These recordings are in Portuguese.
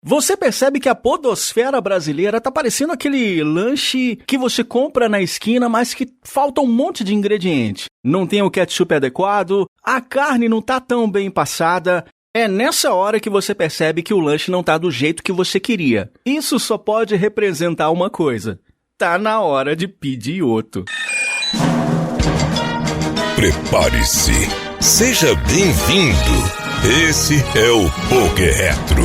Você percebe que a podosfera brasileira tá parecendo aquele lanche que você compra na esquina, mas que falta um monte de ingrediente. Não tem o ketchup adequado, a carne não tá tão bem passada. É nessa hora que você percebe que o lanche não tá do jeito que você queria. Isso só pode representar uma coisa. Tá na hora de pedir outro. Prepare-se. Seja bem-vindo. Esse é o Poker Retro.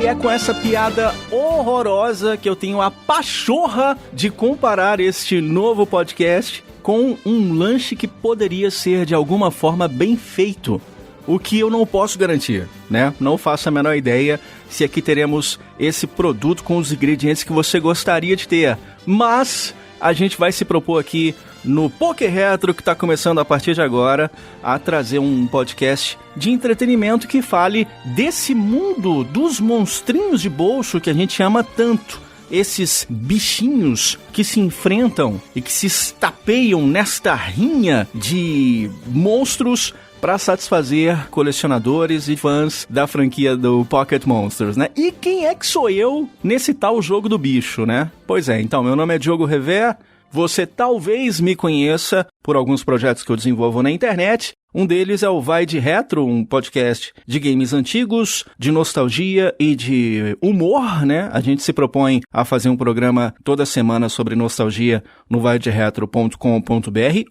E é com essa piada horrorosa que eu tenho a pachorra de comparar este novo podcast com um lanche que poderia ser de alguma forma bem feito, o que eu não posso garantir, né? Não faço a menor ideia se aqui teremos esse produto com os ingredientes que você gostaria de ter, mas a gente vai se propor aqui no Poker Retro, que está começando a partir de agora, a trazer um podcast de entretenimento que fale desse mundo dos monstrinhos de bolso que a gente ama tanto. Esses bichinhos que se enfrentam e que se estapeiam nesta rinha de monstros para satisfazer colecionadores e fãs da franquia do Pocket Monsters, né? E quem é que sou eu nesse tal jogo do bicho, né? Pois é, então, meu nome é Diogo Rever. Você talvez me conheça por alguns projetos que eu desenvolvo na internet. Um deles é o Vai de Retro, um podcast de games antigos, de nostalgia e de humor, né? A gente se propõe a fazer um programa toda semana sobre nostalgia no vaideretro.com.br,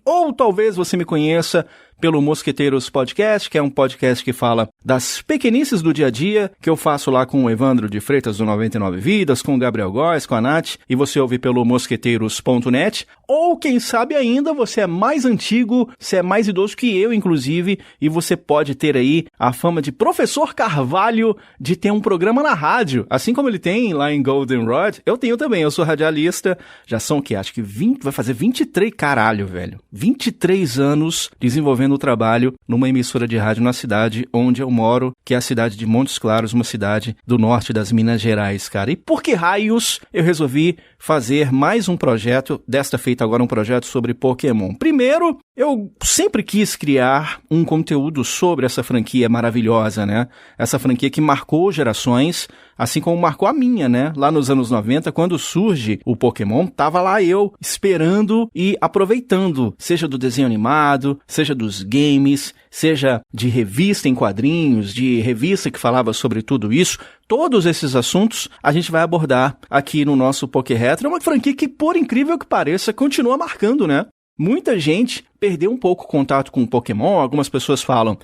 ou talvez você me conheça pelo Mosqueteiros Podcast, que é um podcast que fala das pequenices do dia a dia, que eu faço lá com o Evandro de Freitas do 99 Vidas, com o Gabriel Góes, com a Nath, e você ouve pelo mosqueteiros.net, ou quem sabe ainda você é mais antigo, você é mais idoso que eu, inclusive, e você pode ter aí a fama de Professor Carvalho de ter um programa na rádio, assim como ele tem lá em Goldenrod, eu tenho também, eu sou radialista, já são o quê? Acho que vai fazer 23, caralho, velho, 23 anos desenvolvendo o trabalho numa emissora de rádio na cidade onde eu moro, que é a cidade de Montes Claros, uma cidade do norte das Minas Gerais, cara. E por que raios eu resolvi fazer mais um projeto, desta feita agora um projeto sobre Pokémon? Primeiro, eu sempre quis criar um conteúdo sobre essa franquia maravilhosa, né? Essa franquia que marcou gerações, assim como marcou a minha, né? Lá nos anos 90, quando surge o Pokémon, tava lá eu esperando e aproveitando, seja do desenho animado, seja dos games, seja de revista em quadrinhos, de revista que falava sobre tudo isso. Todos esses assuntos a gente vai abordar aqui no nosso Poker Retro. É uma franquia que, por incrível que pareça, continua marcando, né? Muita gente perdeu um pouco o contato com o Pokémon. Algumas pessoas falam,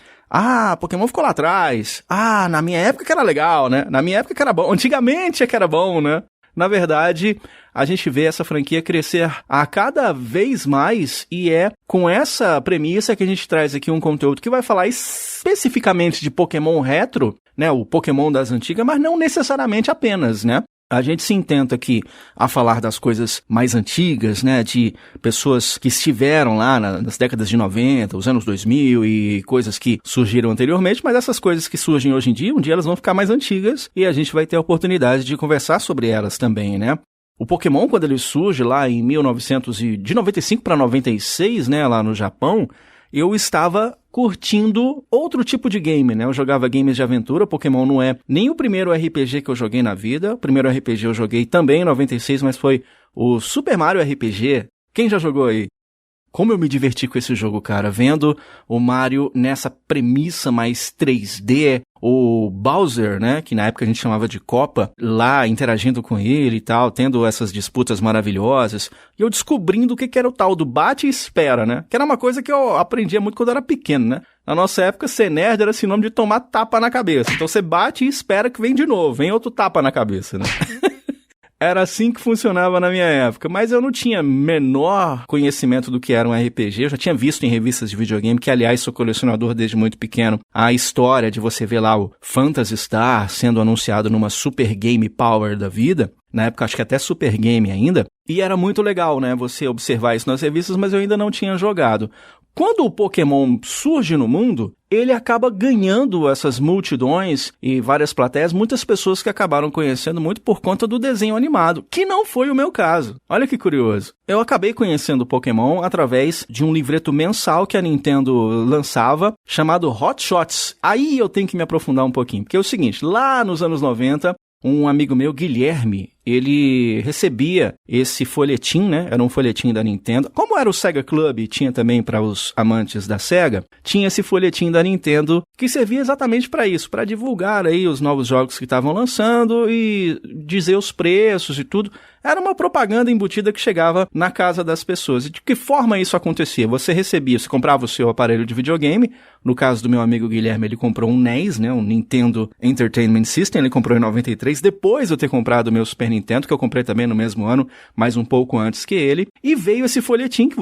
Pokémon ficou lá atrás. Na minha época que era legal, né? Na minha época que era bom. Antigamente é que era bom, né? Na verdade, a gente vê essa franquia crescer a cada vez mais e é com essa premissa que a gente traz aqui um conteúdo que vai falar especificamente de Pokémon retro, né? O Pokémon das antigas, mas não necessariamente apenas, né? A gente se intenta aqui a falar das coisas mais antigas, né, de pessoas que estiveram lá nas décadas de 90, os anos 2000 e coisas que surgiram anteriormente, mas essas coisas que surgem hoje em dia, um dia elas vão ficar mais antigas e a gente vai ter a oportunidade de conversar sobre elas também, né? O Pokémon, quando ele surge lá em de 95 para 96, né, lá no Japão, eu estava curtindo outro tipo de game, né? Eu jogava games de aventura, Pokémon não é nem o primeiro RPG que eu joguei na vida. O primeiro RPG eu joguei também em 96, mas foi o Super Mario RPG. Quem já jogou aí? Como eu me diverti com esse jogo, cara, vendo o Mario nessa premissa mais 3D, o Bowser, né, que na época a gente chamava de Copa, lá interagindo com ele e tal, tendo essas disputas maravilhosas, e eu descobrindo o que era o tal do bate e espera, né, que era uma coisa que eu aprendia muito quando eu era pequeno, né. Na nossa época, ser nerd era sinônimo de tomar tapa na cabeça, então você bate e espera que vem de novo, vem outro tapa na cabeça, né. Era assim que funcionava na minha época, mas eu não tinha menor conhecimento do que era um RPG, eu já tinha visto em revistas de videogame, que aliás sou colecionador desde muito pequeno, a história de você ver lá o Phantasy Star sendo anunciado numa Super Game Power da vida, na época acho que até Super Game ainda, e era muito legal, né, você observar isso nas revistas, mas eu ainda não tinha jogado. Quando o Pokémon surge no mundo, ele acaba ganhando essas multidões e várias plateias, muitas pessoas que acabaram conhecendo muito por conta do desenho animado, que não foi o meu caso. Olha que curioso. Eu acabei conhecendo o Pokémon através de um livreto mensal que a Nintendo lançava, chamado Hot Shots. Aí eu tenho que me aprofundar um pouquinho, porque é o seguinte, lá nos anos 90, um amigo meu, Guilherme, ele recebia esse folhetim, né? Era um folhetim da Nintendo. Como era o Sega Club e tinha também para os amantes da Sega, tinha esse folhetim da Nintendo que servia exatamente para isso, para divulgar aí os novos jogos que estavam lançando e dizer os preços e tudo. Era uma propaganda embutida que chegava na casa das pessoas. E de que forma isso acontecia? Você comprava o seu aparelho de videogame. No caso do meu amigo Guilherme, ele comprou um NES, né? Um Nintendo Entertainment System. Ele comprou em 93, depois de eu ter comprado o meu Super Nintendo, que eu comprei também no mesmo ano, mas um pouco antes que ele. E veio esse folhetim que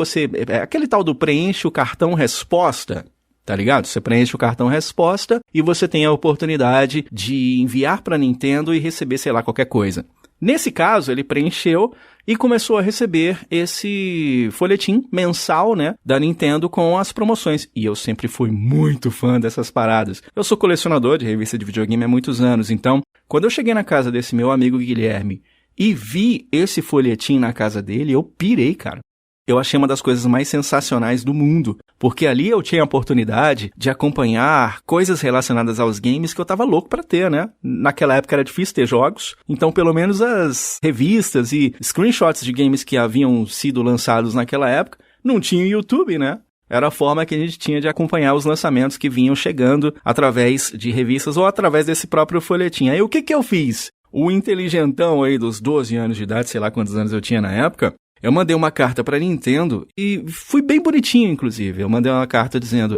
aquele tal do preenche o cartão resposta. Tá ligado? Você preenche o cartão resposta e você tem a oportunidade de enviar para a Nintendo e receber, sei lá, qualquer coisa. Nesse caso, ele preencheu e começou a receber esse folhetim mensal, né, da Nintendo com as promoções. E eu sempre fui muito fã dessas paradas. Eu sou colecionador de revista de videogame há muitos anos, então, quando eu cheguei na casa desse meu amigo Guilherme e vi esse folhetim na casa dele, eu pirei, cara. Eu achei uma das coisas mais sensacionais do mundo, porque ali eu tinha a oportunidade de acompanhar coisas relacionadas aos games que eu tava louco pra ter, né? Naquela época era difícil ter jogos, então pelo menos as revistas e screenshots de games que haviam sido lançados naquela época não tinham YouTube, né? Era a forma que a gente tinha de acompanhar os lançamentos que vinham chegando através de revistas ou através desse próprio folhetim. Aí o que eu fiz? O inteligentão aí dos 12 anos de idade, sei lá quantos anos eu tinha na época, eu mandei uma carta para a Nintendo e fui bem bonitinho, inclusive. Eu mandei uma carta dizendo: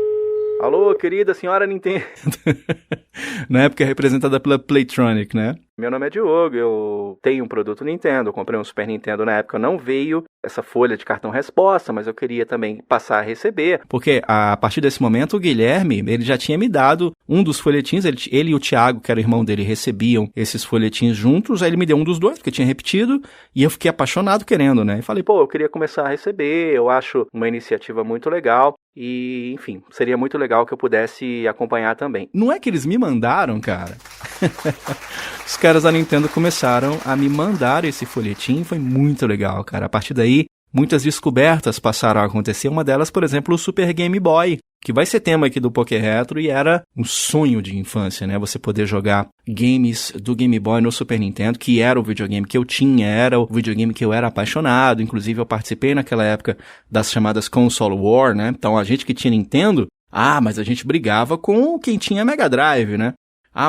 alô, querida senhora Nintendo. Na época representada pela Playtronic, né? Meu nome é Diogo, eu tenho um produto Nintendo, eu comprei um Super Nintendo na época, não veio essa folha de cartão resposta, mas eu queria também passar a receber, porque a partir desse momento o Guilherme, ele já tinha me dado um dos folhetins, ele e o Thiago, que era o irmão dele, recebiam esses folhetins juntos, aí ele me deu um dos dois, porque tinha repetido, e eu fiquei apaixonado querendo, né? E falei, eu queria começar a receber, eu acho uma iniciativa muito legal, e, enfim, seria muito legal que eu pudesse acompanhar também. Não é que eles me mandaram, cara? Os caras da Nintendo começaram a me mandar esse folhetim, foi muito legal, cara. A partir daí, muitas descobertas passaram a acontecer. Uma delas, por exemplo, o Super Game Boy, que vai ser tema aqui do Poké Retro e era um sonho de infância, né? Você poder jogar games do Game Boy no Super Nintendo, que era o videogame que eu tinha, era o videogame que eu era apaixonado. Inclusive, eu participei naquela época das chamadas Console War, né? Então, a gente que tinha Nintendo, mas a gente brigava com quem tinha Mega Drive, né?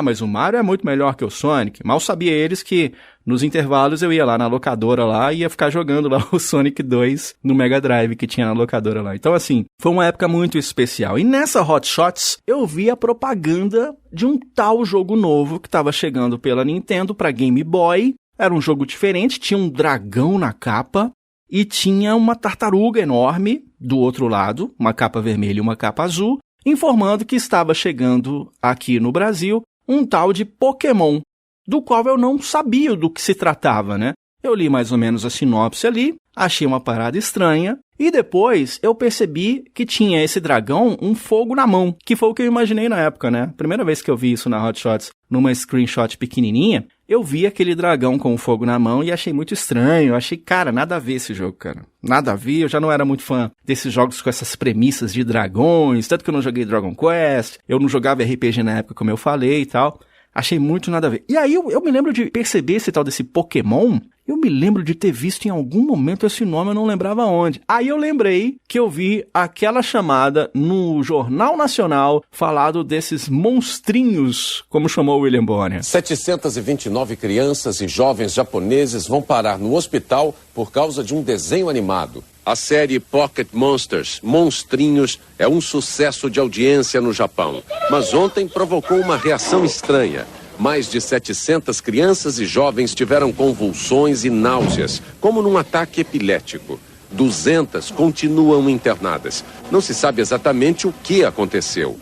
Mas o Mario é muito melhor que o Sonic. Mal sabia eles que nos intervalos eu ia lá na locadora lá e ia ficar jogando lá o Sonic 2 no Mega Drive que tinha na locadora lá. Então assim, foi uma época muito especial. E nessa Hot Shots eu vi a propaganda de um tal jogo novo que estava chegando pela Nintendo para Game Boy. Era um jogo diferente, tinha um dragão na capa e tinha uma tartaruga enorme do outro lado, uma capa vermelha e uma capa azul, informando que estava chegando aqui no Brasil um tal de Pokémon, do qual eu não sabia do que se tratava, né? Eu li mais ou menos a sinopse ali, achei uma parada estranha, e depois eu percebi que tinha esse dragão um fogo na mão, que foi o que eu imaginei na época, né? Primeira vez que eu vi isso na Hot Shots, numa screenshot pequenininha, eu vi aquele dragão com o fogo na mão e achei muito estranho. Eu achei, cara, nada a ver esse jogo, cara. Nada a ver, eu já não era muito fã desses jogos com essas premissas de dragões, tanto que eu não joguei Dragon Quest, eu não jogava RPG na época, como eu falei e tal. Achei muito nada a ver. E aí eu me lembro de perceber esse tal desse Pokémon, eu me lembro de ter visto em algum momento esse nome, eu não lembrava onde. Aí eu lembrei que eu vi aquela chamada no Jornal Nacional falado desses monstrinhos, como chamou William Bonner. 729 crianças e jovens japoneses vão parar no hospital por causa de um desenho animado. A série Pocket Monsters, Monstrinhos, é um sucesso de audiência no Japão. Mas ontem provocou uma reação estranha. Mais de 700 crianças e jovens tiveram convulsões e náuseas, como num ataque epilético. 200 continuam internadas. Não se sabe exatamente o que aconteceu.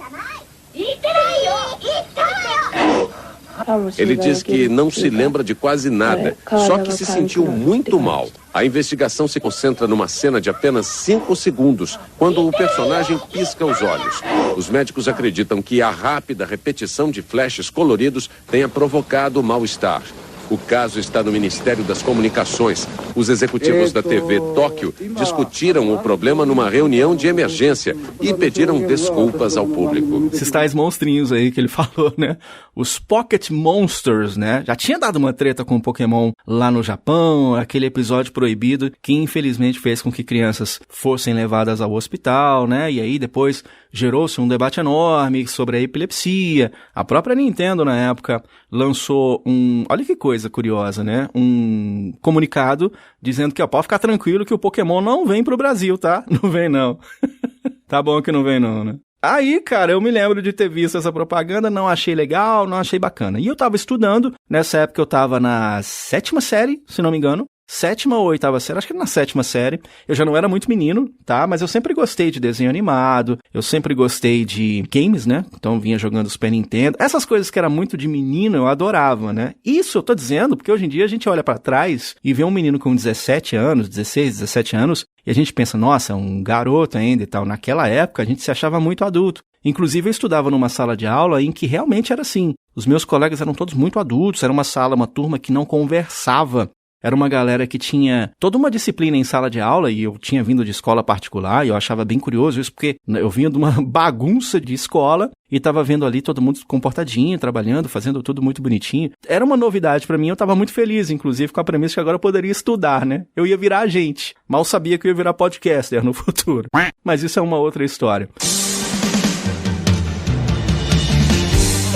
Ele diz que não se lembra de quase nada, só que se sentiu muito mal. A investigação se concentra numa cena de apenas 5 segundos, quando o personagem pisca os olhos. Os médicos acreditam que a rápida repetição de flashes coloridos tenha provocado o mal-estar. O caso está no Ministério das Comunicações. Os executivos da TV Tóquio discutiram o problema numa reunião de emergência e pediram desculpas ao público. Esses tais monstrinhos aí que ele falou, né? Os Pocket Monsters, né? Já tinha dado uma treta com o Pokémon lá no Japão, aquele episódio proibido que infelizmente fez com que crianças fossem levadas ao hospital, né? E aí depois gerou-se um debate enorme sobre a epilepsia. A própria Nintendo, na época, lançou olha que coisa curiosa, né? Um comunicado dizendo que, ó, pode ficar tranquilo que o Pokémon não vem pro Brasil, tá? Não vem, não. Tá bom que não vem, não, né? Aí, cara, eu me lembro de ter visto essa propaganda, não achei legal, não achei bacana. E eu tava estudando, nessa época eu tava na 7ª série, se não me engano. 7ª ou 8ª série, acho que na 7ª série. Eu já não era muito menino, tá? Mas eu sempre gostei de desenho animado, eu sempre gostei de games, né? Então vinha jogando Super Nintendo. Essas coisas que era muito de menino, eu adorava, né? Isso eu tô dizendo porque hoje em dia a gente olha pra trás e vê um menino com 17 anos, 16, 17 anos, e a gente pensa, nossa, um garoto ainda e tal. Naquela época a gente se achava muito adulto. Inclusive eu estudava numa sala de aula em que realmente era assim. Os meus colegas eram todos muito adultos, era uma sala, uma turma que não conversava. Era uma galera que tinha toda uma disciplina em sala de aula e eu tinha vindo de escola particular e eu achava bem curioso isso porque eu vinha de uma bagunça de escola e tava vendo ali todo mundo comportadinho, trabalhando, fazendo tudo muito bonitinho. Era uma novidade pra mim, eu tava muito feliz, inclusive com a premissa que agora eu poderia estudar, né? Eu ia virar agente, mal sabia que eu ia virar podcaster no futuro. Mas isso é uma outra história.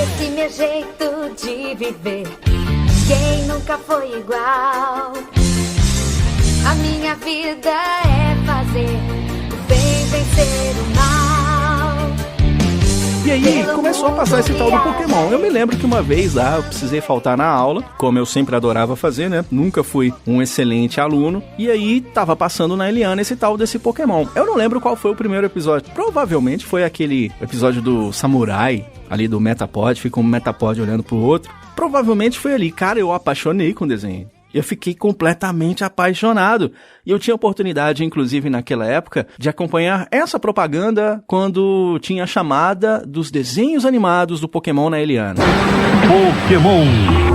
Esse meu jeito de viver, quem nunca foi igual? A minha vida é fazer o bem vencer o mal. E aí começou a passar esse tal do Pokémon. Eu me lembro que uma vez lá eu precisei faltar na aula, como eu sempre adorava fazer, né? Nunca fui um excelente aluno. E aí tava passando na Eliana esse tal desse Pokémon. Eu não lembro qual foi o primeiro episódio. Provavelmente foi aquele episódio do Samurai, ali do Metapod. Fica um Metapod olhando pro outro. Provavelmente foi ali. Cara, eu apaixonei com o desenho. Eu fiquei completamente apaixonado. E eu tinha oportunidade, inclusive naquela época, de acompanhar essa propaganda quando tinha a chamada dos desenhos animados do Pokémon na Eliana. Pokémon.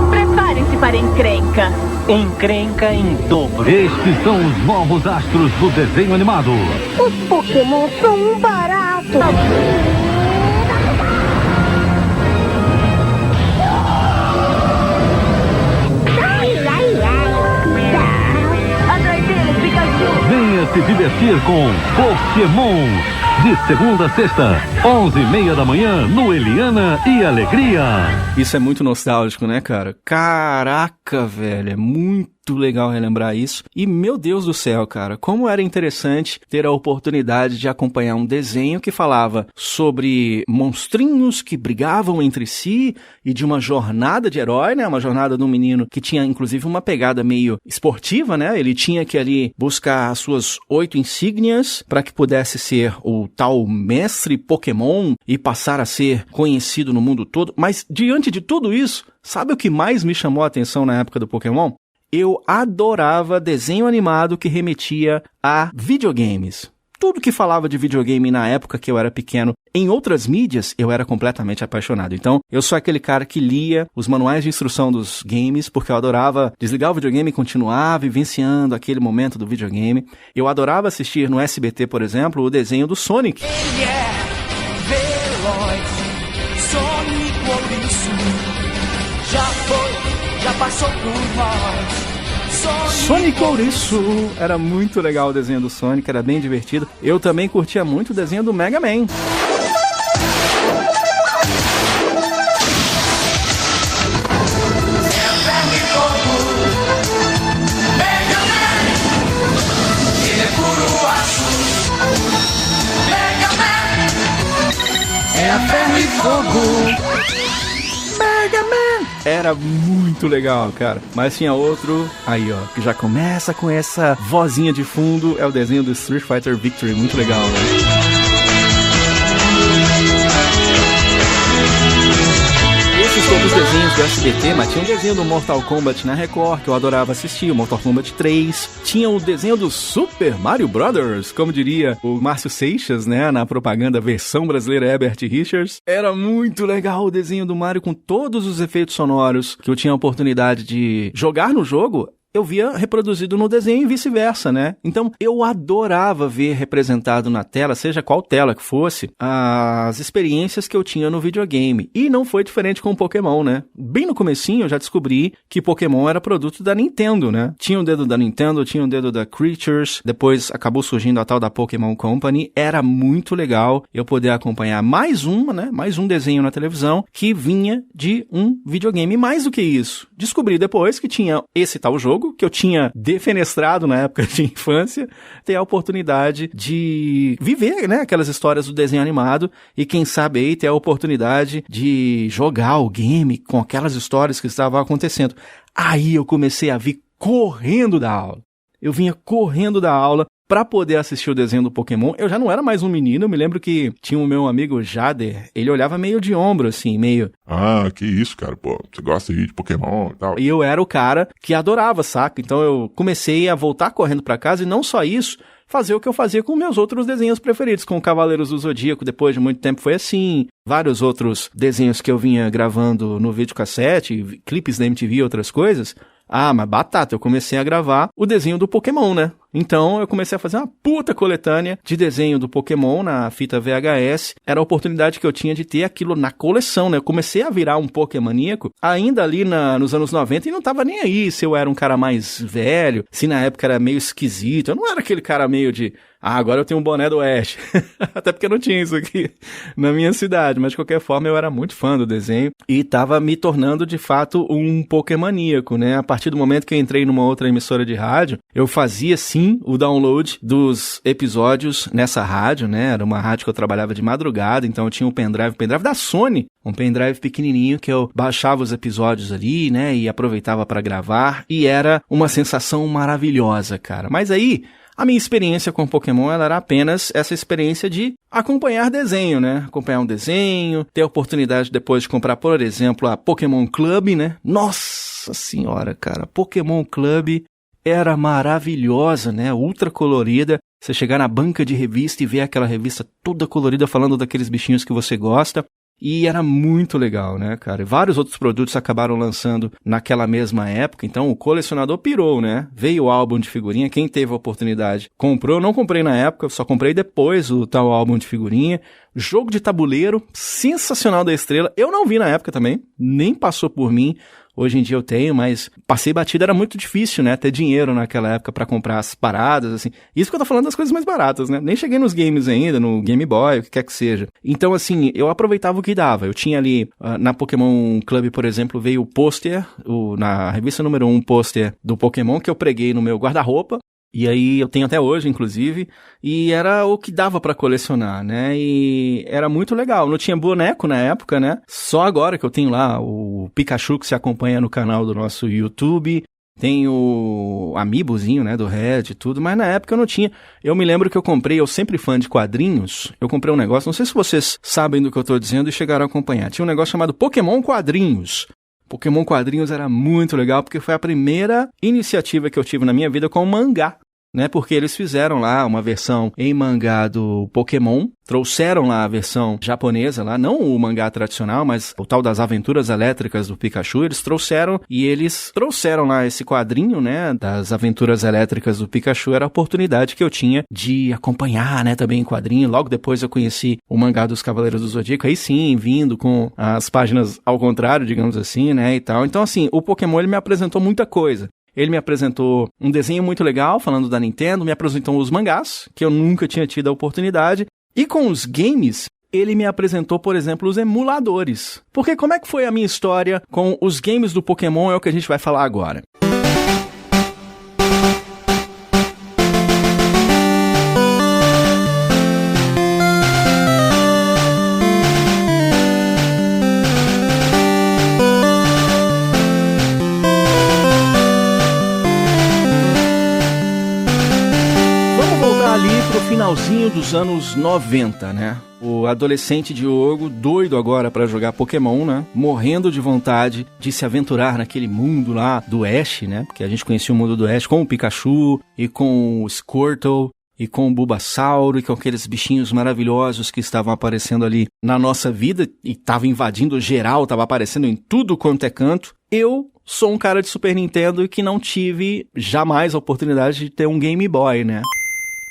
Preparem-se para encrenca. Encrenca em dobro. Estes são os novos astros do desenho animado. Os Pokémon são um barato. Venha se divertir com Pokémon. De segunda a sexta, 11h30 da manhã, no Eliana e Alegria. Isso é muito nostálgico, né, cara? Caraca, velho, é muito legal relembrar isso. E, meu Deus do céu, cara, como era interessante ter a oportunidade de acompanhar um desenho que falava sobre monstrinhos que brigavam entre si e de uma jornada de herói, né? Uma jornada de um menino que tinha, inclusive, uma pegada meio esportiva, né? Ele tinha que ali buscar as suas 8 insígnias para que pudesse ser o tal mestre Pokémon e passar a ser conhecido no mundo todo. Mas, diante de tudo isso, sabe o que mais me chamou a atenção na época do Pokémon? Eu adorava desenho animado que remetia a videogames. Tudo que falava de videogame na época que eu era pequeno, em outras mídias, eu era completamente apaixonado. Então, eu sou aquele cara que lia os manuais de instrução dos games, porque eu adorava desligar o videogame e continuar vivenciando aquele momento do videogame. Eu adorava assistir no SBT, por exemplo, o desenho do Sonic. Ele é veloz, Sonic Ouriço, já passou por nós. Sonic Ouriço, era muito legal o desenho do Sonic, era bem divertido. Eu também curtia muito o desenho do Mega Man. É ferro e fogo. Mega Man! Era muito legal, cara. Mas tinha outro, aí ó, que já começa com essa vozinha de fundo, é o desenho do Street Fighter Victory, muito legal, né? assistimos todos os desenhos do SBT, mas tinha um desenho do Mortal Kombat na Record, que eu adorava assistir, o Mortal Kombat 3. Tinha o desenho do Super Mario Brothers, como diria o Márcio Seixas, né, na propaganda versão brasileira Herbert Richards. Era muito legal o desenho do Mario com todos os efeitos sonoros que eu tinha a oportunidade de jogar no jogo. Eu via reproduzido no desenho e vice-versa, né? Então, eu adorava ver representado na tela, seja qual tela que fosse, as experiências que eu tinha no videogame. E não foi diferente com o Pokémon, né? Bem no comecinho eu já descobri que Pokémon era produto da Nintendo, né? Tinha o dedo da Nintendo, tinha o dedo da Creatures, depois acabou surgindo a tal da Pokémon Company. Era muito legal eu poder acompanhar mais um desenho na televisão que vinha de um videogame. Mais do que isso, descobri depois que tinha esse tal jogo, que eu tinha defenestrado na época de infância, ter a oportunidade de viver, né, aquelas histórias do desenho animado e quem sabe aí ter a oportunidade de jogar o game com aquelas histórias que estavam acontecendo. Aí eu comecei a vir correndo da aula. Eu vinha correndo da aula para poder assistir o desenho do Pokémon. Eu já não era mais um menino, eu me lembro que tinha o meu amigo Jader, ele olhava meio de ombro, assim, meio... Ah, que isso, cara, pô, você gosta de Pokémon e tal. E eu era o cara que adorava, saca? Então eu comecei a voltar correndo para casa e não só isso, fazer o que eu fazia com meus outros desenhos preferidos, com Cavaleiros do Zodíaco, depois de muito tempo foi assim, vários outros desenhos que eu vinha gravando no videocassete, clipes da MTV e outras coisas. Ah, mas batata, eu comecei a gravar o desenho do Pokémon, né? Então eu comecei a fazer uma puta coletânea de desenho do Pokémon na fita VHS. Era a oportunidade que eu tinha de ter aquilo na coleção, né? Eu comecei a virar um Pokémoníaco ainda ali nos anos 90 e não tava nem aí se eu era um cara mais velho, se na época era meio esquisito. Eu não era aquele cara meio de... Ah, agora eu tenho um boné do Ash. Até porque não tinha isso aqui na minha cidade. Mas, de qualquer forma, eu era muito fã do desenho e tava me tornando, de fato, um Pokémoníaco, né? A partir do momento que eu entrei numa outra emissora de rádio, eu fazia, sim, o download dos episódios nessa rádio, né? Era uma rádio que eu trabalhava de madrugada, então eu tinha um pendrive da Sony, um pendrive pequenininho que eu baixava os episódios ali, né? E aproveitava para gravar. E era uma sensação maravilhosa, cara. Mas aí... A minha experiência com Pokémon ela era apenas essa experiência de acompanhar desenho, né? Acompanhar um desenho, ter a oportunidade depois de comprar, por exemplo, a Pokémon Club, né? Nossa senhora, cara, Pokémon Club era maravilhosa, né? Ultra colorida. Você chegar na banca de revista e ver aquela revista toda colorida falando daqueles bichinhos que você gosta. E era muito legal, né, cara? E vários outros produtos acabaram lançando naquela mesma época, então o colecionador pirou, né? Veio o álbum de figurinha, quem teve a oportunidade comprou. Eu não comprei na época, só comprei depois o tal álbum de figurinha. Jogo de tabuleiro, sensacional da Estrela. Eu não vi na época também, nem passou por mim. Hoje em dia eu tenho, mas passei batido, era muito difícil, né, ter dinheiro naquela época pra comprar as paradas, assim. Isso que eu tô falando das coisas mais baratas, né? Nem cheguei nos games ainda, no Game Boy, o que quer que seja. Então, assim, eu aproveitava o que dava. Eu tinha ali, na Pokémon Club, por exemplo, veio o pôster, na revista número 1, pôster do Pokémon, que eu preguei no meu guarda-roupa. E aí eu tenho até hoje, inclusive, e era o que dava pra colecionar, né? E era muito legal. Não tinha boneco na época, né? Só agora que eu tenho lá o Pikachu que se acompanha no canal do nosso YouTube. Tem o Amiibozinho, né, do Red e tudo, mas na época eu não tinha. Eu me lembro que eu comprei, eu sempre fã de quadrinhos, eu comprei um negócio, não sei se vocês sabem do que eu tô dizendo e chegaram a acompanhar. Tinha um negócio chamado Pokémon Quadrinhos. Pokémon Quadrinhos era muito legal porque foi a primeira iniciativa que eu tive na minha vida com mangá, né? Porque eles fizeram lá uma versão em mangá do Pokémon, trouxeram lá a versão japonesa lá, não o mangá tradicional, mas o tal das aventuras elétricas do Pikachu, eles trouxeram lá esse quadrinho, né, das aventuras elétricas do Pikachu, era a oportunidade que eu tinha de acompanhar, né, também em quadrinho. Logo depois eu conheci o mangá dos Cavaleiros do Zodíaco, aí sim, vindo com as páginas ao contrário, digamos assim, né, e tal. Então, assim, o Pokémon, ele me apresentou muita coisa. Ele me apresentou um desenho muito legal, falando da Nintendo, me apresentou os mangás, que eu nunca tinha tido a oportunidade. E com os games, ele me apresentou, por exemplo, os emuladores. Porque como é que foi a minha história com os games do Pokémon é o que a gente vai falar agora. voltar ali pro finalzinho dos anos 90, né? O adolescente Diogo, doido agora pra jogar Pokémon, né? Morrendo de vontade de se aventurar naquele mundo lá do Ash, né? Porque a gente conhecia o mundo do Ash com o Pikachu e com o Squirtle e com o Bulbasauro e com aqueles bichinhos maravilhosos que estavam aparecendo ali na nossa vida e estavam invadindo geral, estavam aparecendo em tudo quanto é canto. Eu sou um cara de Super Nintendo e que não tive jamais a oportunidade de ter um Game Boy, né?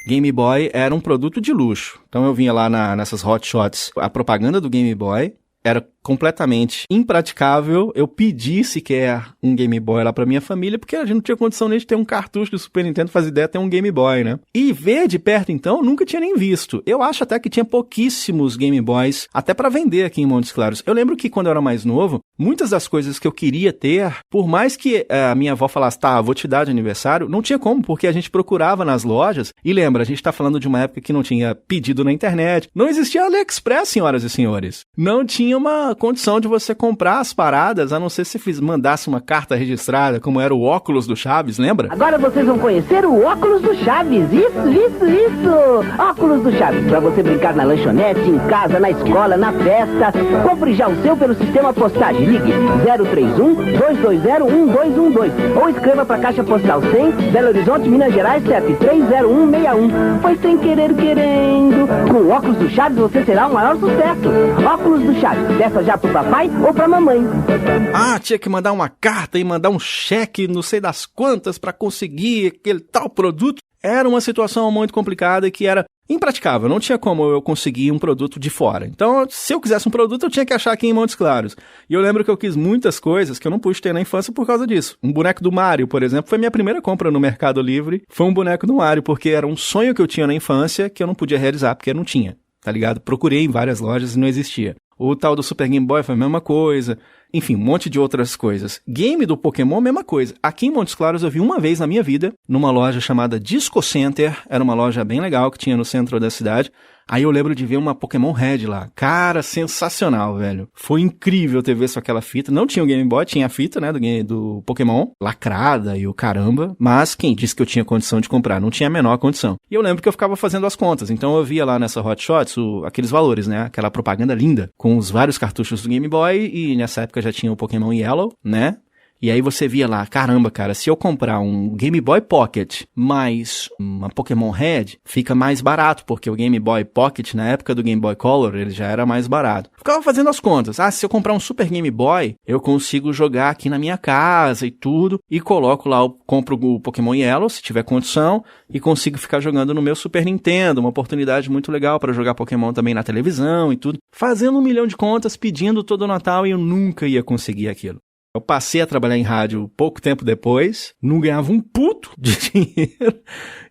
Game Boy era um produto de luxo. Então eu vinha lá nessas hot shots, a propaganda do Game Boy era completamente impraticável eu pedir sequer um Game Boy lá pra minha família, porque a gente não tinha condição nem de ter um cartucho do Super Nintendo, faz ideia de ter um Game Boy, né? E ver de perto, então, nunca tinha nem visto. Eu acho até que tinha pouquíssimos Game Boys, até pra vender aqui em Montes Claros. Eu lembro que quando eu era mais novo, muitas das coisas que eu queria ter, por mais que a minha avó falasse, tá, vou te dar de aniversário, não tinha como, porque a gente procurava nas lojas, e lembra, a gente tá falando de uma época que não tinha pedido na internet, não existia AliExpress, senhoras e senhores. Não tinha uma condição de você comprar as paradas, a não ser se mandasse uma carta registrada, como era o óculos do Chaves, lembra? Agora vocês vão conhecer o óculos do Chaves. Isso! Óculos do Chaves, pra você brincar na lanchonete, em casa, na escola, na festa. Compre já o seu pelo sistema postagem. Ligue 031-220-1212 ou escreva pra Caixa Postal 100, Belo Horizonte, Minas Gerais, CEP 30161. Pois sem querer, querendo. Com o óculos do Chaves você será o maior sucesso. Óculos do Chaves, peça já pro papai ou pra mamãe. Ah, tinha que mandar uma carta e mandar um cheque, não sei das quantas, pra conseguir aquele tal produto. Era uma situação muito complicada que era impraticável, não tinha como eu conseguir um produto de fora. Então, se eu quisesse um produto, eu tinha que achar aqui em Montes Claros. E eu lembro que eu quis muitas coisas que eu não pude ter na infância por causa disso. Um boneco do Mario, por exemplo, foi minha primeira compra no Mercado Livre. Foi um boneco do Mario, porque era um sonho que eu tinha na infância que eu não podia realizar, porque eu não tinha, tá ligado? Procurei em várias lojas e não existia. O tal do Super Game Boy foi a mesma coisa. Enfim, um monte de outras coisas. Game do Pokémon, mesma coisa. Aqui em Montes Claros eu vi uma vez na minha vida, numa loja chamada Disco Center. Era uma loja bem legal que tinha no centro da cidade. Aí eu lembro de ver uma Pokémon Red lá. Cara, sensacional, velho. Foi incrível ter visto aquela fita. Não tinha o Game Boy, tinha a fita, né, do Pokémon, lacrada e o caramba. Mas quem disse que eu tinha condição de comprar? Não tinha a menor condição. E eu lembro que eu ficava fazendo as contas. Então eu via lá nessa Hot Shots aqueles valores, né? Aquela propaganda linda, com os vários cartuchos do Game Boy. E nessa época já tinha o Pokémon Yellow, né? E aí você via lá, caramba, cara, se eu comprar um Game Boy Pocket mais uma Pokémon Red, fica mais barato, porque o Game Boy Pocket, na época do Game Boy Color, ele já era mais barato. Ficava fazendo as contas. Ah, se eu comprar um Super Game Boy, eu consigo jogar aqui na minha casa e tudo, e coloco lá, compro o Pokémon Yellow, se tiver condição, e consigo ficar jogando no meu Super Nintendo, uma oportunidade muito legal para jogar Pokémon também na televisão e tudo. Fazendo 1 milhão de contas, pedindo todo o Natal, e eu nunca ia conseguir aquilo. Eu passei a trabalhar em rádio pouco tempo depois, não ganhava um puto de dinheiro,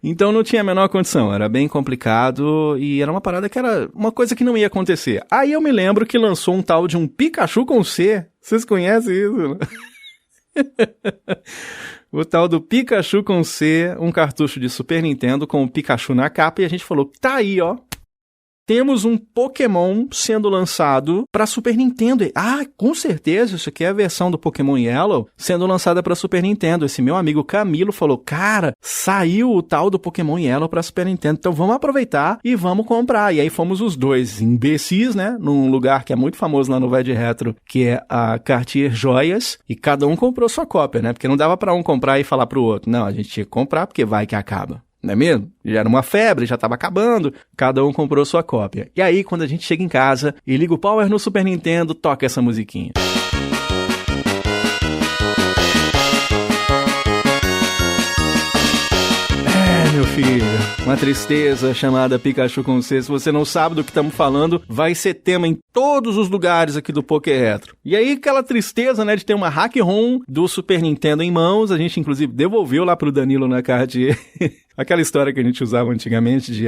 então não tinha a menor condição, era bem complicado e era uma parada que era uma coisa que não ia acontecer. Aí eu me lembro que lançou um tal de um Pikachu com C, vocês conhecem isso? O tal do Pikachu com C, um cartucho de Super Nintendo com o Pikachu na capa e a gente falou, tá aí ó. Temos um Pokémon sendo lançado para Super Nintendo. Ah, com certeza, isso aqui é a versão do Pokémon Yellow sendo lançada para Super Nintendo. Esse meu amigo Camilo falou, cara, saiu o tal do Pokémon Yellow para Super Nintendo, então vamos aproveitar e vamos comprar. E aí fomos os dois imbecis, né, num lugar que é muito famoso lá no Vai de Retro, que é a Cartier Joias, e cada um comprou sua cópia, né, porque não dava para um comprar e falar pro outro. Não, a gente tinha que comprar porque vai que acaba. Não é mesmo? Já era uma febre, já estava acabando, cada um comprou sua cópia. E aí, quando a gente chega em casa e liga o Power no Super Nintendo, toca essa musiquinha. Meu filho, uma tristeza chamada Pikachu com C. Se você não sabe do que estamos falando, vai ser tema em todos os lugares aqui do Poké Retro. E aí, aquela tristeza, né, de ter uma hack ROM do Super Nintendo em mãos, a gente inclusive devolveu lá pro Danilo na Cartier. Aquela história que a gente usava antigamente de,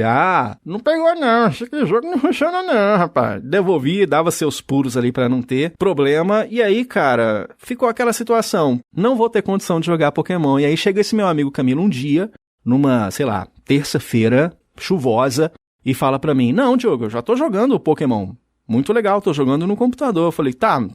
não pegou não, esse jogo não funciona não, rapaz. Devolvi, dava seus puros ali pra não ter problema. E aí, cara, ficou aquela situação, não vou ter condição de jogar Pokémon. E aí chega esse meu amigo Camilo um dia, numa, sei lá, terça-feira, chuvosa, e fala pra mim, não, Diogo, eu já tô jogando o Pokémon. Muito legal, tô jogando no computador. Eu falei, tá,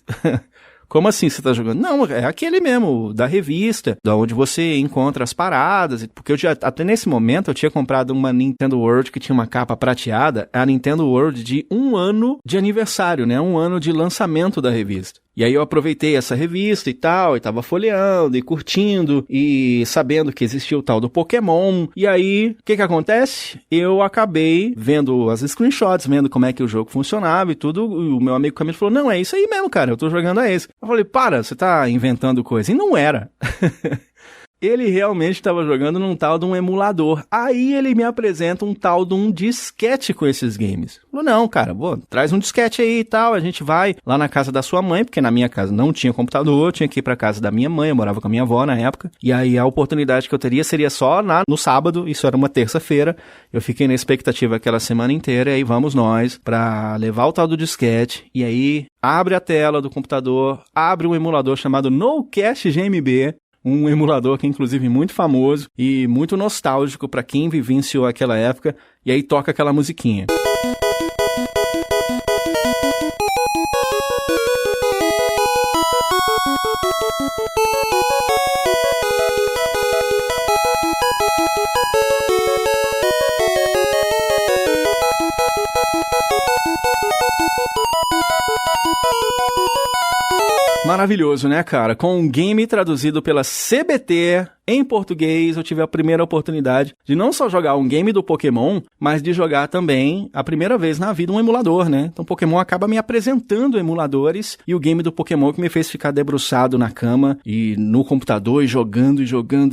Como assim você tá jogando? Não, é aquele mesmo, da revista, da onde você encontra as paradas, porque até nesse momento eu tinha comprado uma Nintendo World que tinha uma capa prateada, a Nintendo World de 1 ano de aniversário, né? 1 ano de lançamento da revista. E aí eu aproveitei essa revista e tal, e tava folheando e curtindo, e sabendo que existia o tal do Pokémon. E aí, o que acontece? Eu acabei vendo as screenshots, vendo como é que o jogo funcionava e tudo, e o meu amigo Camilo falou, não, é isso aí mesmo, cara, eu tô jogando a esse. Eu falei, para, você tá inventando coisa. E não era. Ele realmente estava jogando num tal de um emulador. Aí ele me apresenta um tal de um disquete com esses games. Falou, não, cara, traz um disquete aí e tal, a gente vai lá na casa da sua mãe, porque na minha casa não tinha computador, eu tinha que ir pra casa da minha mãe, eu morava com a minha avó na época, e aí a oportunidade que eu teria seria só no sábado, isso era uma terça-feira, eu fiquei na expectativa aquela semana inteira, e aí vamos nós pra levar o tal do disquete, e aí abre a tela do computador, abre um emulador chamado NoCast GMB, um emulador que é inclusive muito famoso e muito nostálgico para quem vivenciou aquela época, e aí toca aquela musiquinha. Maravilhoso, né, cara? Com um game traduzido pela CBT em português, eu tive a primeira oportunidade de não só jogar um game do Pokémon, mas de jogar também, a primeira vez na vida, um emulador, né? Então Pokémon acaba me apresentando emuladores, e o game do Pokémon que me fez ficar debruçado na cama e no computador, e jogando,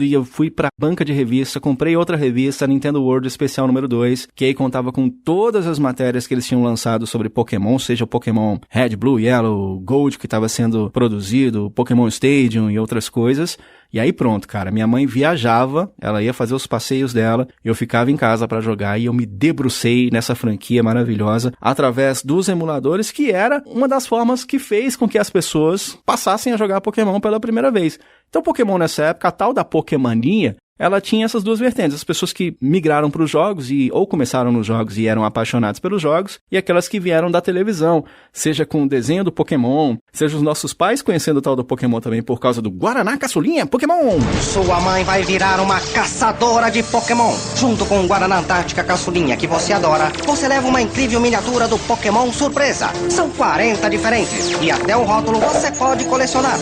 e eu fui pra banca de revista, comprei outra revista, a Nintendo World Especial número 2, que aí contava com todas as matérias que eles tinham lançado sobre Pokémon, seja o Pokémon Red, Blue, Yellow, Gold, que estava sendo produzido, Pokémon Stadium e outras coisas. E aí pronto, cara, minha mãe viajava, ela ia fazer os passeios dela, eu ficava em casa pra jogar, e eu me debrucei nessa franquia maravilhosa através dos emuladores, que era uma das formas que fez com que as pessoas passassem a jogar Pokémon pela primeira vez. Então Pokémon nessa época, a tal da Pokémania, ela tinha essas duas vertentes, as pessoas que migraram para os jogos ou começaram nos jogos e eram apaixonados pelos jogos, e aquelas que vieram da televisão, seja com o desenho do Pokémon, seja os nossos pais conhecendo o tal do Pokémon também por causa do Guaraná Caçulinha Pokémon. Sua mãe vai virar uma caçadora de Pokémon. Junto com o Guaraná Antártica Caçulinha que você adora, você leva uma incrível miniatura do Pokémon surpresa. São 40 diferentes e até o rótulo você pode colecionar.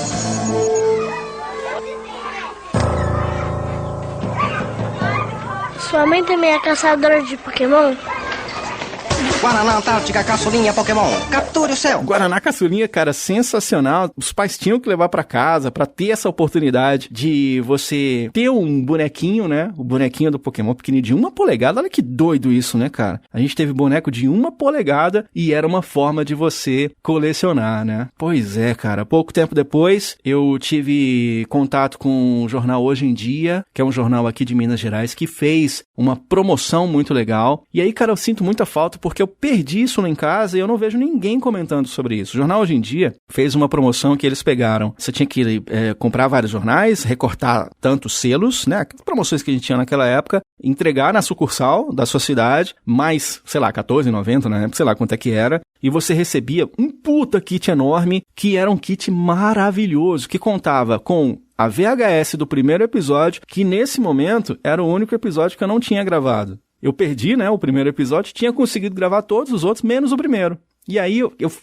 Sua mãe também é caçadora de Pokémon? Guaraná Antártica Caçulinha Pokémon, capture o seu. Guaraná Caçulinha, cara, sensacional. Os pais tinham que levar pra casa pra ter essa oportunidade de você ter um bonequinho, né? O bonequinho do Pokémon pequenininho de 1 polegada. Olha que doido isso, né, cara? A gente teve boneco de 1 polegada e era uma forma de você colecionar, né? Pois é, cara. Pouco tempo depois, eu tive contato com o jornal Hoje em Dia, que é um jornal aqui de Minas Gerais, que fez uma promoção muito legal. E aí, cara, eu sinto muita falta porque eu perdi isso lá em casa e eu não vejo ninguém comentando sobre isso. O jornal Hoje em Dia fez uma promoção que eles pegaram. Você tinha que comprar vários jornais, recortar tantos selos, né? As promoções que a gente tinha naquela época, entregar na sucursal da sua cidade, mais, sei lá, R$14,90 na época, sei lá quanto é que era, e você recebia um puta kit enorme, que era um kit maravilhoso, que contava com a VHS do primeiro episódio, que nesse momento era o único episódio que eu não tinha gravado. Eu perdi, né, o primeiro episódio, tinha conseguido gravar todos os outros, menos o primeiro. E aí,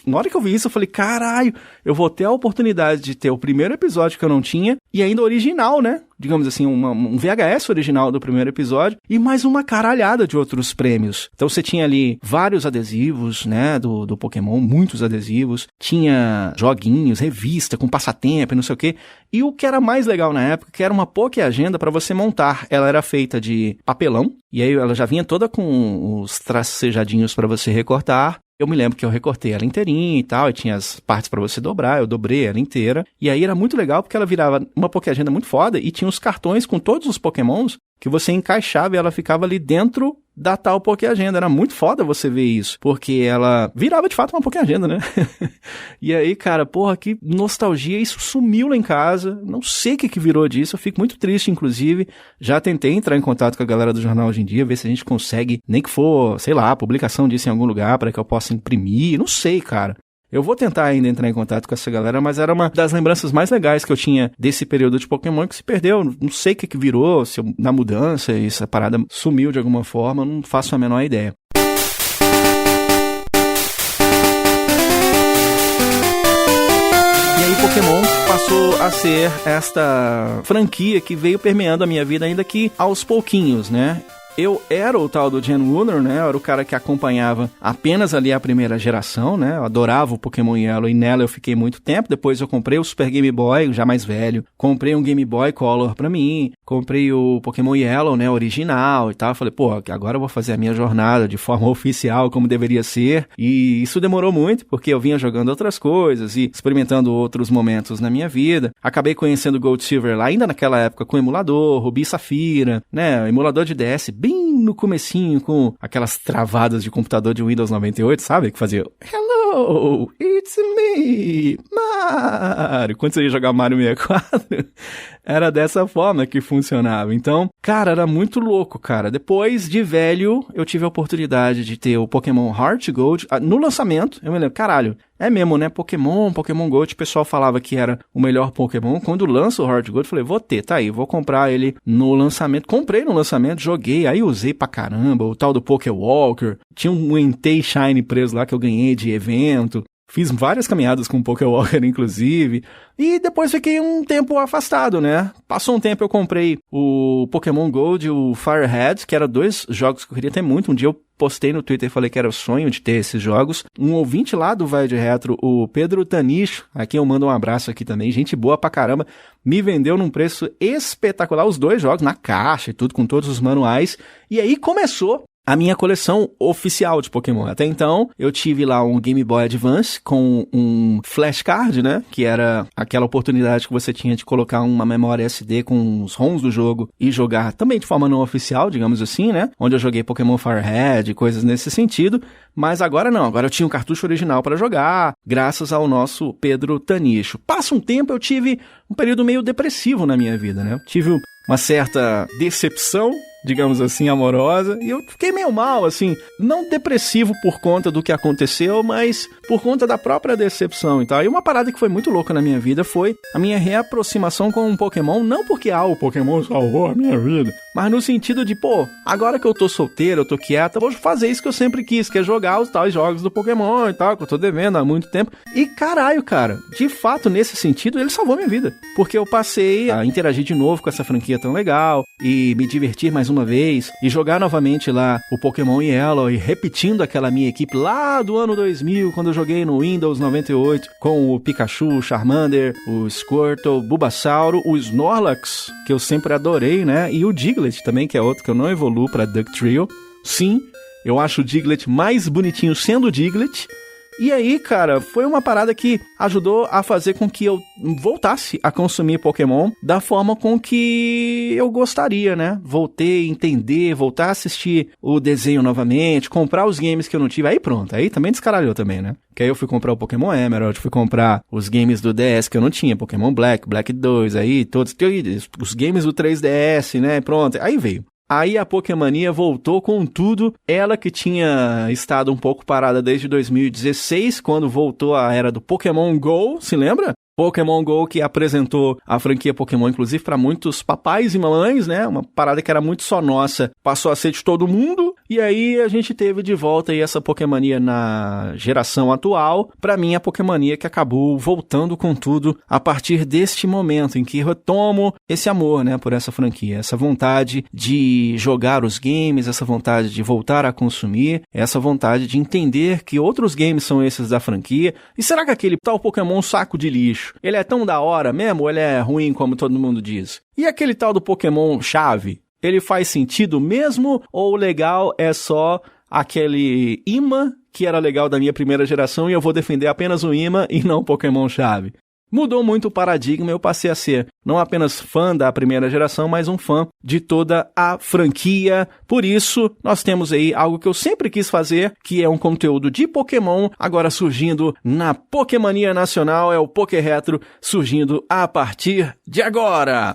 na hora que eu vi isso, eu falei, caralho, eu vou ter a oportunidade de ter o primeiro episódio que eu não tinha, e ainda original, né? Digamos assim, um VHS original do primeiro episódio, e mais uma caralhada de outros prêmios. Então você tinha ali vários adesivos, né, do Pokémon, muitos adesivos, tinha joguinhos, revista com passatempo e não sei o quê, e o que era mais legal na época, que era uma Poké Agenda para você montar. Ela era feita de papelão, e aí ela já vinha toda com os tracejadinhos para você recortar. Eu me lembro que eu recortei ela inteirinha e tal, e tinha as partes pra você dobrar, eu dobrei ela inteira. E aí era muito legal porque ela virava uma Poké Agenda muito foda e tinha os cartões com todos os Pokémons que você encaixava e ela ficava ali dentro da tal Poké Agenda. Era muito foda você ver isso, porque ela virava de fato uma Poké Agenda, né? E aí, cara, porra, que nostalgia, isso sumiu lá em casa, não sei o que virou disso, eu fico muito triste, inclusive. Já tentei entrar em contato com a galera do jornal Hoje em Dia, ver se a gente consegue, nem que for, sei lá, a publicação disso em algum lugar para que eu possa imprimir, não sei, cara. Eu vou tentar ainda entrar em contato com essa galera, mas era uma das lembranças mais legais que eu tinha desse período de Pokémon que se perdeu. Não sei o que virou, se na mudança essa parada sumiu de alguma forma, não faço a menor ideia. E aí Pokémon passou a ser esta franquia que veio permeando a minha vida, ainda que aos pouquinhos, né? Eu era o tal do Jen Wooner, né? Eu era o cara que acompanhava apenas ali a primeira geração, né? Eu adorava o Pokémon Yellow e nela eu fiquei muito tempo. Depois eu comprei o Super Game Boy, já mais velho. Comprei um Game Boy Color pra mim. Comprei o Pokémon Yellow, né? Original e tal. Falei, pô, agora eu vou fazer a minha jornada de forma oficial, como deveria ser. E isso demorou muito, porque eu vinha jogando outras coisas e experimentando outros momentos na minha vida. Acabei conhecendo o Gold Silver lá, ainda naquela época, com emulador, Ruby Safira, né? Emulador de DS, bem no comecinho, com aquelas travadas de computador de Windows 98, sabe? Que fazia Hello, it's me, Mario. Quando você ia jogar Mario 64, era dessa forma que funcionava. Então, cara, era muito louco, cara. Depois de velho, eu tive a oportunidade de ter o Pokémon Heart Gold no lançamento. Eu me lembro, caralho, é mesmo, né? Pokémon Gold, o pessoal falava que era o melhor Pokémon. Quando lança o Heart Gold, eu falei, vou ter, tá aí, vou comprar ele no lançamento. Comprei no lançamento, joguei, aí usei pra caramba, o tal do Pokéwalker. Tinha um Entei Shine preso lá que eu ganhei de evento. Fiz várias caminhadas com o Pokéwalker, inclusive. E depois fiquei um tempo afastado, né? Passou um tempo, eu comprei o Pokémon Gold e o Firehead, que eram 2 jogos que eu queria ter muito. Um dia eu postei no Twitter e falei que era o sonho de ter esses jogos. Um ouvinte lá do Vai de Retro, o Pedro Tanicho, aqui eu mando um abraço aqui também, gente boa pra caramba, me vendeu num preço espetacular os 2 jogos, na caixa e tudo, com todos os manuais. E aí começou a minha coleção oficial de Pokémon. Até então, eu tive lá um Game Boy Advance com um flashcard, né? Que era aquela oportunidade que você tinha de colocar uma memória SD com os ROMs do jogo e jogar também de forma não oficial, digamos assim, né? Onde eu joguei Pokémon Firehead e coisas nesse sentido. Mas agora não, agora eu tinha um cartucho original para jogar, graças ao nosso Pedro Tanicho. Passa um tempo, eu tive um período meio depressivo na minha vida, né? Eu tive uma certa decepção, digamos assim, amorosa, e eu fiquei meio mal, assim, não depressivo por conta do que aconteceu, mas por conta da própria decepção e tal. E uma parada que foi muito louca na minha vida foi a minha reaproximação com um Pokémon, não porque, o Pokémon salvou a minha vida, mas no sentido de, pô, agora que eu tô solteiro, eu tô quieta, vou fazer isso que eu sempre quis, que é jogar os tais jogos do Pokémon e tal, que eu tô devendo há muito tempo. E caralho, cara, de fato, nesse sentido, ele salvou minha vida, porque eu passei a interagir de novo com essa franquia tão legal, e me divertir mais uma vez, e jogar novamente lá o Pokémon Yellow, e repetindo aquela minha equipe lá do ano 2000, quando eu joguei no Windows 98, com o Pikachu, o Charmander, o Squirtle, o Bulbasauro, o Snorlax, que eu sempre adorei, né, e o Diglett também, que é outro que eu não evoluo pra Dugtrio. Sim, eu acho o Diglett mais bonitinho sendo o Diglett. E aí, cara, foi uma parada que ajudou a fazer com que eu voltasse a consumir Pokémon da forma com que eu gostaria, né? Voltei a entender, voltar a assistir o desenho novamente, comprar os games que eu não tive. Aí pronto, aí também descaralhou também, né? Que aí eu fui comprar o Pokémon Emerald, fui comprar os games do DS que eu não tinha, Pokémon Black, Black 2, aí todos os games do 3DS, né? Pronto, aí veio. Aí a Pokémania voltou com tudo, ela que tinha estado um pouco parada desde 2016, quando voltou a era do Pokémon GO, se lembra? Pokémon GO que apresentou a franquia Pokémon, inclusive, para muitos papais e mamães, né? Uma parada que era muito só nossa, passou a ser de todo mundo. E aí a gente teve de volta aí essa Pokémania na geração atual. Pra mim, a Pokémania que acabou voltando com tudo a partir deste momento em que retomo esse amor, né, por essa franquia. Essa vontade de jogar os games, essa vontade de voltar a consumir, essa vontade de entender que outros games são esses da franquia. E será que aquele tal Pokémon saco de lixo, ele é tão da hora mesmo ou ele é ruim como todo mundo diz? E aquele tal do Pokémon chave? Ele faz sentido mesmo ou o legal é só aquele imã que era legal da minha primeira geração e eu vou defender apenas o imã e não o Pokémon chave? Mudou muito o paradigma, eu passei a ser não apenas fã da primeira geração, mas um fã de toda a franquia. Por isso, nós temos aí algo que eu sempre quis fazer, que é um conteúdo de Pokémon, agora surgindo na Pokémania Nacional, é o Poké Retro, surgindo a partir de agora.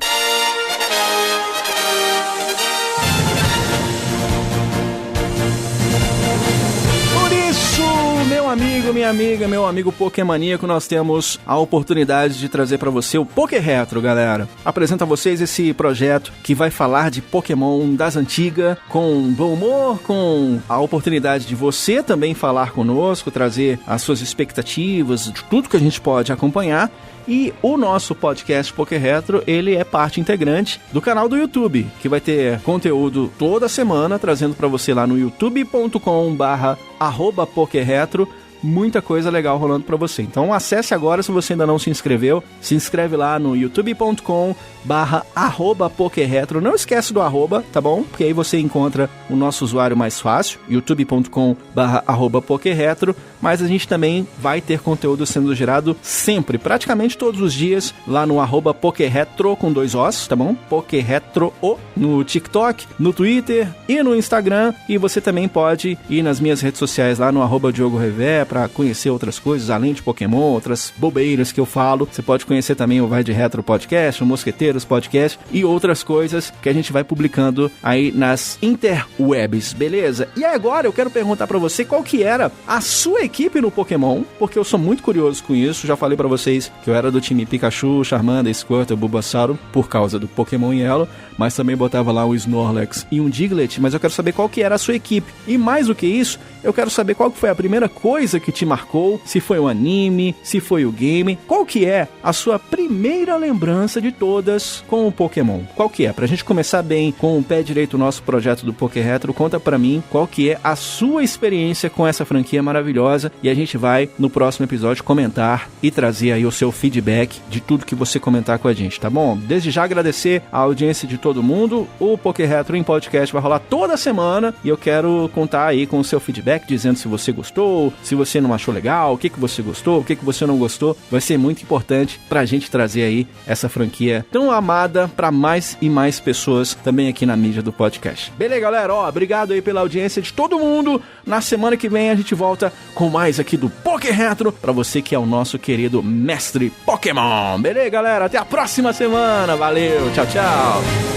Meu amigo, amigo, minha amiga, meu amigo Pokémaníaco, nós temos a oportunidade de trazer pra você o Poké Retro, galera. Apresento a vocês esse projeto que vai falar de Pokémon das antigas, com bom humor, com a oportunidade de você também falar conosco, trazer as suas expectativas, de tudo que a gente pode acompanhar. E o nosso podcast Poké Retro, ele é parte integrante do canal do YouTube, que vai ter conteúdo toda semana, trazendo pra você lá no youtube.com/@PokéRetro, muita coisa legal rolando pra você. Então acesse agora, se você ainda não se inscreveu, se inscreve lá no youtube.com/@PokéRetro. Não esquece do arroba, tá bom? Porque aí você encontra o nosso usuário mais fácil, youtube.com/@PokéRetro. Mas a gente também vai ter conteúdo sendo gerado sempre, praticamente todos os dias, lá no @PokéRetro com 2 Os, tá bom? PokéRetro no TikTok, no Twitter e no Instagram. E você também pode ir nas minhas redes sociais lá no @DiogoRevé para conhecer outras coisas, além de Pokémon, outras bobeiras que eu falo. Você pode conhecer também o Vai de Retro Podcast, o Mosqueteiros Podcast e outras coisas que a gente vai publicando aí nas interwebs, beleza? E agora eu quero perguntar para você qual que era a sua equipe no Pokémon, porque eu sou muito curioso com isso. Já falei pra vocês que eu era do time Pikachu, Charmander, Squirtle, Bulbasaur por causa do Pokémon Yellow, mas também botava lá um Snorlax e um Diglett, mas eu quero saber qual que era a sua equipe. E mais do que isso, eu quero saber qual que foi a primeira coisa que te marcou, se foi o anime, se foi o game, qual que é a sua primeira lembrança de todas com o Pokémon. Qual que é? Pra gente começar bem com o pé direito o nosso projeto do Poké Retro, conta pra mim qual que é a sua experiência com essa franquia maravilhosa. E a gente vai, no próximo episódio, comentar e trazer aí o seu feedback de tudo que você comentar com a gente, tá bom? Desde já agradecer a audiência de todo mundo. O Poké Retro em podcast vai rolar toda semana e eu quero contar aí com o seu feedback, dizendo se você gostou, se você não achou legal, o que você gostou, o que você não gostou. Vai ser muito importante pra gente trazer aí essa franquia tão amada pra mais e mais pessoas também aqui na mídia do podcast. Beleza, galera? Ó, obrigado aí pela audiência de todo mundo. Na semana que vem a gente volta com mais aqui do Poké Retro, pra você que é o nosso querido mestre Pokémon. Beleza, galera? Até a próxima semana. Valeu, tchau, tchau.